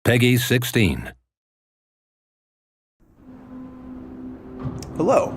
Peggy 16. Hello,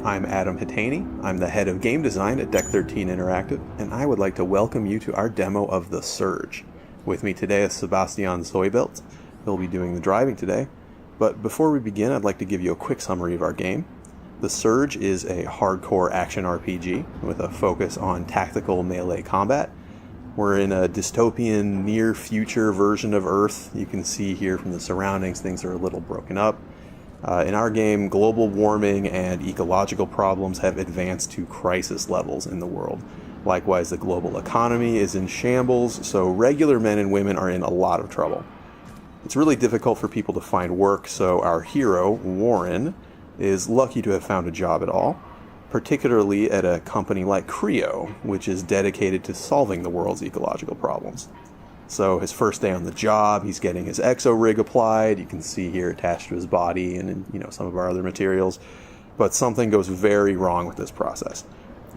I'm Adam Hitaney. I'm the head of game design at Deck 13 Interactive, and I would like to welcome you to our demo of The Surge. With me today is Sebastian Zoibelt. He'll be doing the driving today. But before we begin, I'd like to give you a quick summary of our game. The Surge is a hardcore action RPG with a focus on tactical melee combat. We're in a dystopian near-future version of Earth. You can see here from the surroundings, things are a little broken up. In our game, global warming and ecological problems have advanced to crisis levels in the world. Likewise, the global economy is in shambles, so regular men and women are in a lot of trouble. It's really difficult for people to find work, so our hero, Warren, is lucky to have found a job at all, particularly at a company like Creo, which is dedicated to solving the world's ecological problems. So his first day on the job, he's getting his exo rig applied. You can see here attached to his body and some of our other materials. But something goes very wrong with this process.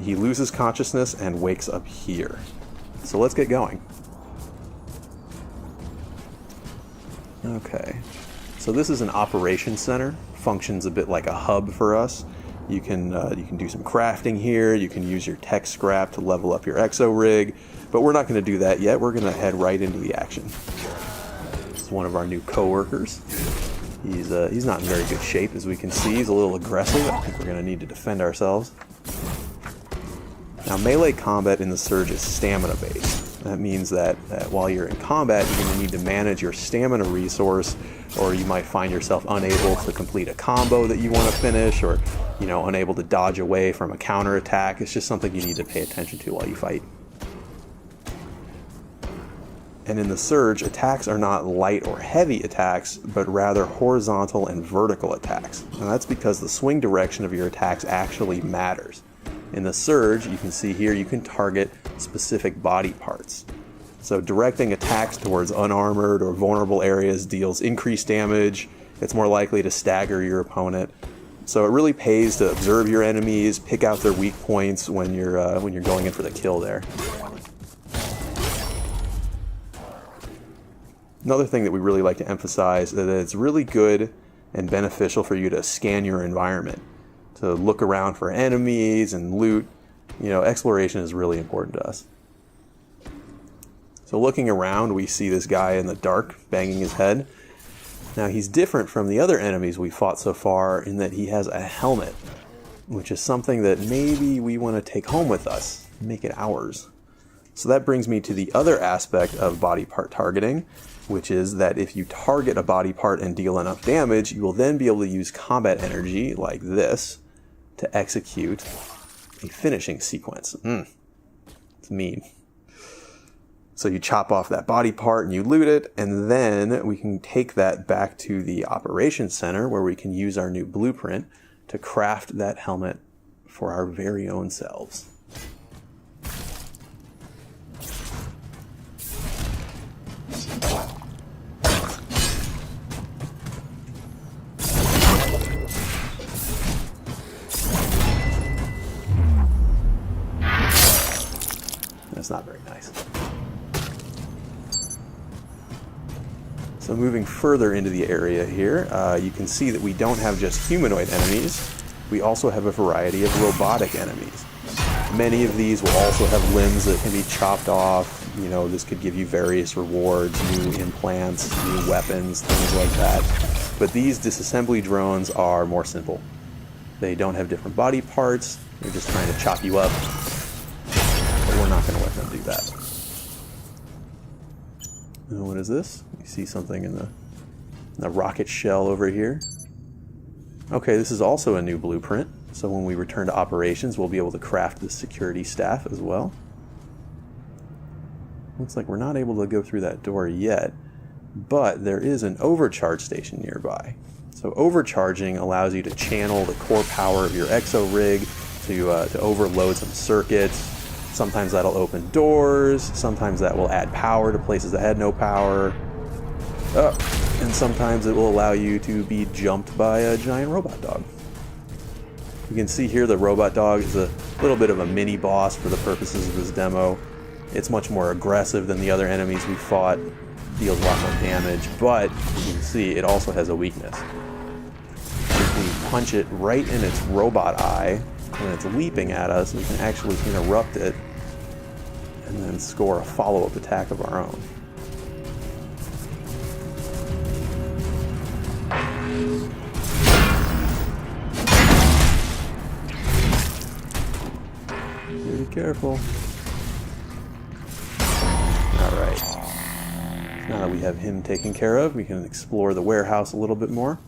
He loses consciousness and wakes up here. So let's get going. Okay, so this is an operations center. Functions a bit like a hub for us. You can do some crafting here. You can use your tech scrap to level up your exo rig, but we're not going to do that yet. We're going to head right into the action. This is one of our new coworkers. He's not in very good shape, as we can see. He's a little aggressive. I think we're going to need to defend ourselves. Now, melee combat in the Surge is stamina based. That means that while you're in combat, you're going to need to manage your stamina resource, or you might find yourself unable to complete a combo that you want to finish, or unable to dodge away from a counterattack. It's just something you need to pay attention to while you fight. And in the Surge, attacks are not light or heavy attacks, but rather horizontal and vertical attacks. And that's because the swing direction of your attacks actually matters. In the Surge, you can see here, you can target specific body parts. So directing attacks towards unarmored or vulnerable areas deals increased damage. It's more likely to stagger your opponent. So it really pays to observe your enemies, pick out their weak points when you're going in for the kill there. Another thing that we really like to emphasize is that it's really good and beneficial for you to scan your environment, to look around for enemies and loot. Exploration is really important to us. So looking around, we see this guy in the dark banging his head. Now, he's different from the other enemies we fought so far in that he has a helmet, which is something that maybe we want to take home with us, make it ours. So that brings me to the other aspect of body part targeting, which is that if you target a body part and deal enough damage, you will then be able to use combat energy, like this, to execute a finishing sequence. It's mean. So you chop off that body part and you loot it, and then we can take that back to the operations center where we can use our new blueprint to craft that helmet for our very own selves. That's not very nice. So moving further into the area here, you can see that we don't have just humanoid enemies. We also have a variety of robotic enemies. Many of these will also have limbs that can be chopped off. This could give you various rewards, new implants, new weapons, things like that. But these disassembly drones are more simple. They don't have different body parts. They're just trying to chop you up. But we're not going to let them do that. And what is this? You see something in the rocket shell over here. Okay, this is also a new blueprint. So when we return to operations, we'll be able to craft the security staff as well. Looks like we're not able to go through that door yet, but there is an overcharge station nearby. So overcharging allows you to channel the core power of your exo rig to overload some circuits. Sometimes that'll open doors, sometimes that will add power to places that had no power. And sometimes it will allow you to be jumped by a giant robot dog. You can see here the robot dog is a little bit of a mini boss for the purposes of this demo. It's much more aggressive than the other enemies we fought. deals a lot more damage, but you can see it also has a weakness. If we punch it right in its robot eye when it's leaping at us, we can actually interrupt it and then score a follow-up attack of our own. Be careful. Alright. Now that we have him taken care of, we can explore the warehouse a little bit more.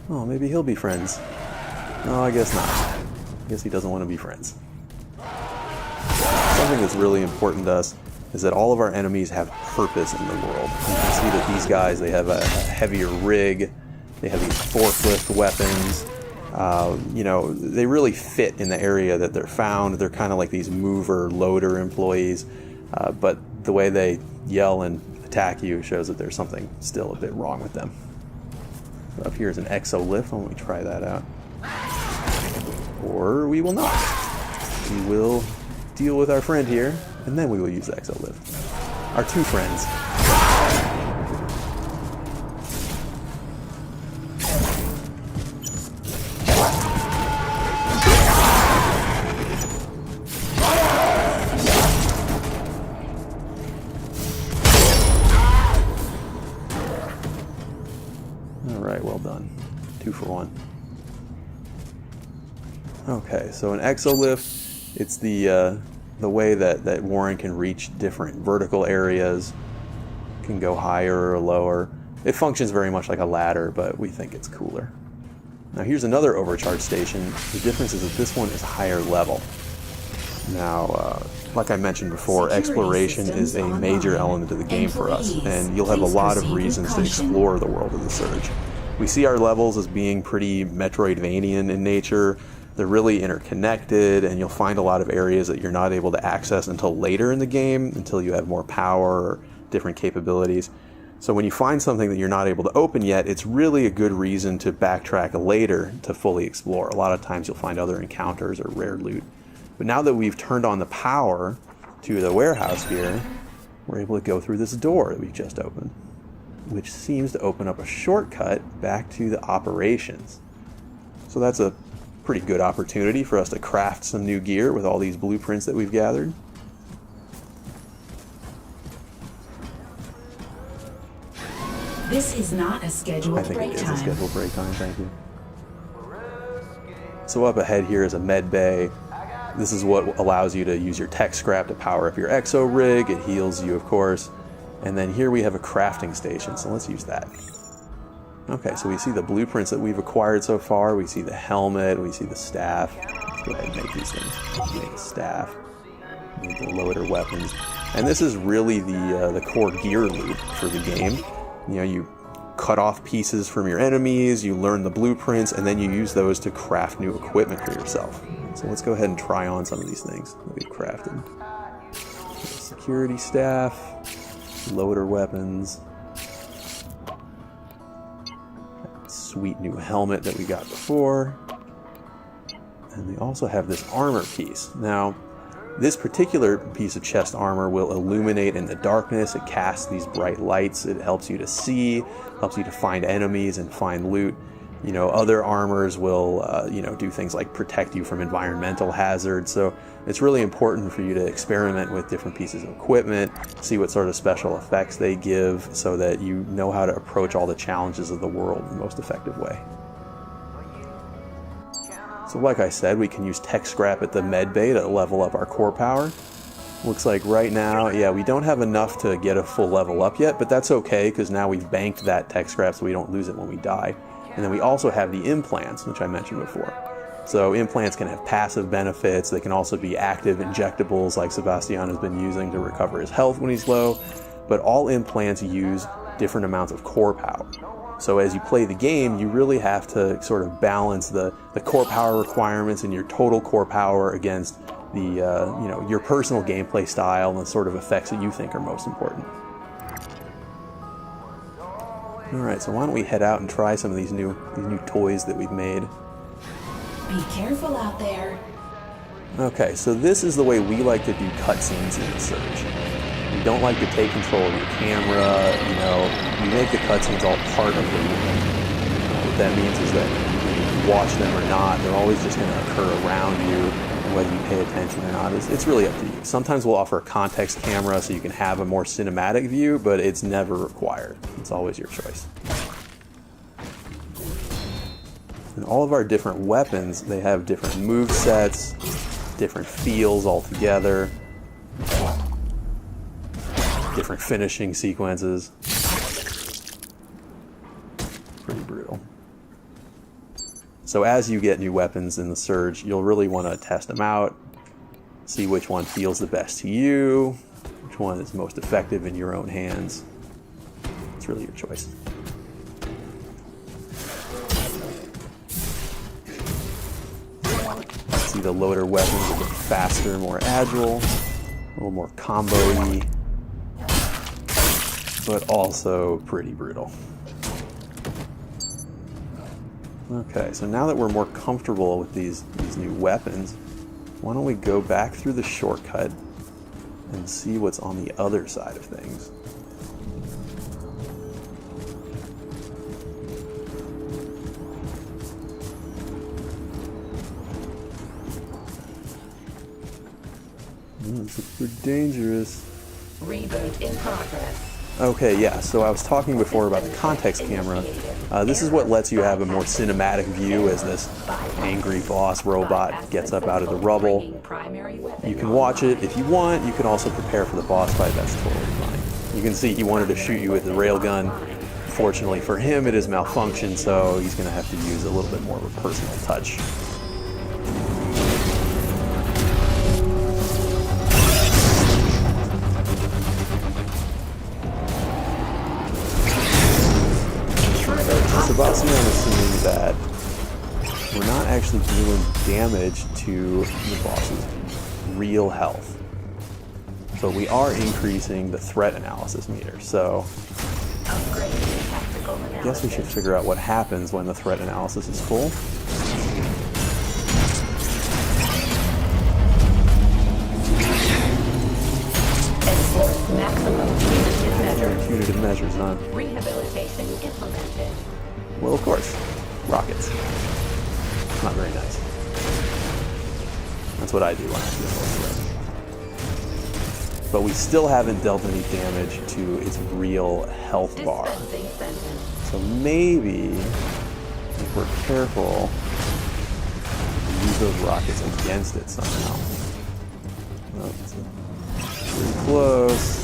Oh, maybe he'll be friends. No, I guess not. I guess he doesn't want to be friends. Something that's really important to us is that all of our enemies have purpose in the world. You can see that these guys, they have a heavier rig, they have these forklift weapons. You know, they really fit in the area that they're found. They're kind of like these mover, loader employees, but the way they yell and attack you shows that there's something still a bit wrong with them. So up here is an exo lift. Why don't we try that out? Or we will not. We will deal with our friend here, and then we will use the exo lift. Our two friends. Alright, well done. 2 for 1. Okay, so an exolift, it's the way that Warren can reach different vertical areas, can go higher or lower. It functions very much like a ladder, but we think it's cooler. Now here's another overcharge station. The difference is that this one is higher level. Now, like I mentioned before, exploration is a major element of the game for us, and you'll have a lot of reasons to explore the world of the Surge. We see our levels as being pretty Metroidvanian in nature. They're really interconnected, and you'll find a lot of areas that you're not able to access until later in the game, until you have more power or different capabilities. So when you find something that you're not able to open yet, it's really a good reason to backtrack later to fully explore. A lot of times you'll find other encounters or rare loot. But now that we've turned on the power to the warehouse here, we're able to go through this door that we just opened, which seems to open up a shortcut back to the operations. So that's a pretty good opportunity for us to craft some new gear with all these blueprints that we've gathered. This is not a scheduled break time. I think it is a scheduled break time, thank you. So up ahead here is a med bay. This is what allows you to use your tech scrap to power up your exo rig. It heals you, of course. And then here we have a crafting station, so let's use that. Okay, so we see the blueprints that we've acquired so far. We see the helmet, we see the staff. Let's go ahead and make these things. Make the staff, make the loader weapons. And this is really the core gear loop for the game. You know, you cut off pieces from your enemies, you learn the blueprints, and then you use those to craft new equipment for yourself. So let's go ahead and try on some of these things that we've crafted. Security staff, loader weapons, sweet new helmet that we got before, and we also have this armor piece. Now, this particular piece of chest armor will illuminate in the darkness. It casts these bright lights. It helps you to see, helps you to find enemies and find loot. You know, other armors will, do things like protect you from environmental hazards. So it's really important for you to experiment with different pieces of equipment, see what sort of special effects they give, so that you know how to approach all the challenges of the world in the most effective way. So like I said, we can use tech scrap at the med bay to level up our core power. Looks like right now, yeah, we don't have enough to get a full level up yet, but that's okay, because now we've banked that tech scrap so we don't lose it when we die. And then we also have the implants, which I mentioned before. So implants can have passive benefits. They can also be active injectables like Sebastian has been using to recover his health when he's low. But all implants use different amounts of core power. So as you play the game, you really have to sort of balance the core power requirements and your total core power against the your personal gameplay style and the sort of effects that you think are most important. Alright, so why don't we head out and try some of these new toys that we've made. Be careful out there. Okay, so this is the way we like to do cutscenes in the Surge. We don't like to take control of your camera, you know, we make the cutscenes all part of the game. What that means is that whether you watch them or not, they're always just going to occur around you, and whether you pay attention or not, it's really up to you. Sometimes we'll offer a context camera so you can have a more cinematic view, but it's never required. It's always your choice. And all of our different weapons, they have different move sets, different feels altogether, different finishing sequences. Pretty brutal. So as you get new weapons in the Surge, you'll really want to test them out, see which one feels the best to you, which one is most effective in your own hands. It's really your choice. See, the loader weapons are a bit faster, more agile, a little more combo-y, but also pretty brutal. Okay, so now that we're more comfortable with these new weapons, why don't we go back through the shortcut and see what's on the other side of things. This is pretty dangerous. Reboot in progress. Okay, yeah, so I was talking before about the context camera. This is what lets you have a more cinematic view as this angry boss robot gets up out of the rubble. You can watch it if you want. You can also prepare for the boss fight. That's totally fine. You can see he wanted to shoot you with the railgun. Fortunately for him, it has malfunctioned, so he's going to have to use a little bit more of a personal touch. Sebastian is assuming that we're not actually doing damage to the boss's real health. So we are increasing the threat analysis meter. So I guess we should figure out what happens when the threat analysis is full. Punitive measures, huh? Rehabilitation implemented. Well, of course. Rockets. Not very nice. That's what I do when I feel threat. But we still haven't dealt any damage to its real health bar. So maybe, if we're careful, we use those rockets against it somehow. Oh, it's pretty close.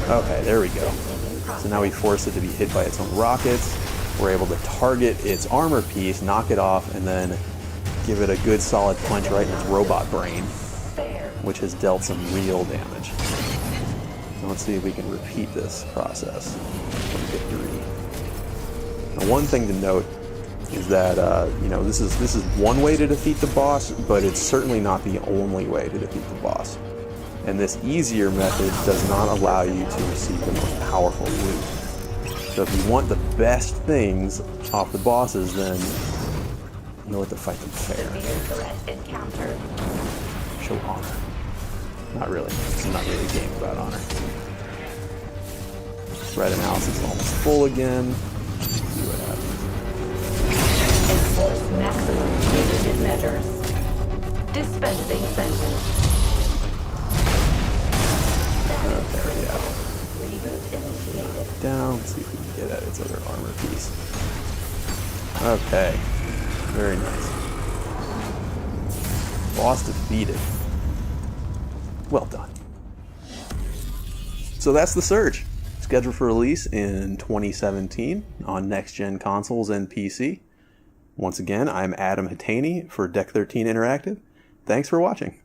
Okay, there we go. So now we force it to be hit by its own rockets. We're able to target its armor piece, knock it off, and then give it a good solid punch right in its robot brain, which has dealt some real damage. So let's see if we can repeat this process for victory. Now, one thing to note is that you know, this is one way to defeat the boss, but it's certainly not the only way to defeat the boss. And this easier method does not allow you to receive the most powerful loot. So if you want the best things off the bosses, then you'll have to fight them fair. Show honor. Not really. This is not really a game about honor. Threat analysis is almost full again. Let's see what happens. Enforce maximum punitive measures. Dispensing sentence. Okay, yeah. Down. Let's see if we can get at its other armor piece. Okay. Very nice. Boss defeated. Well done. So that's the Surge. Scheduled for release in 2017 on next-gen consoles and PC. Once again, I'm Adam Hatani for Deck 13 Interactive. Thanks for watching.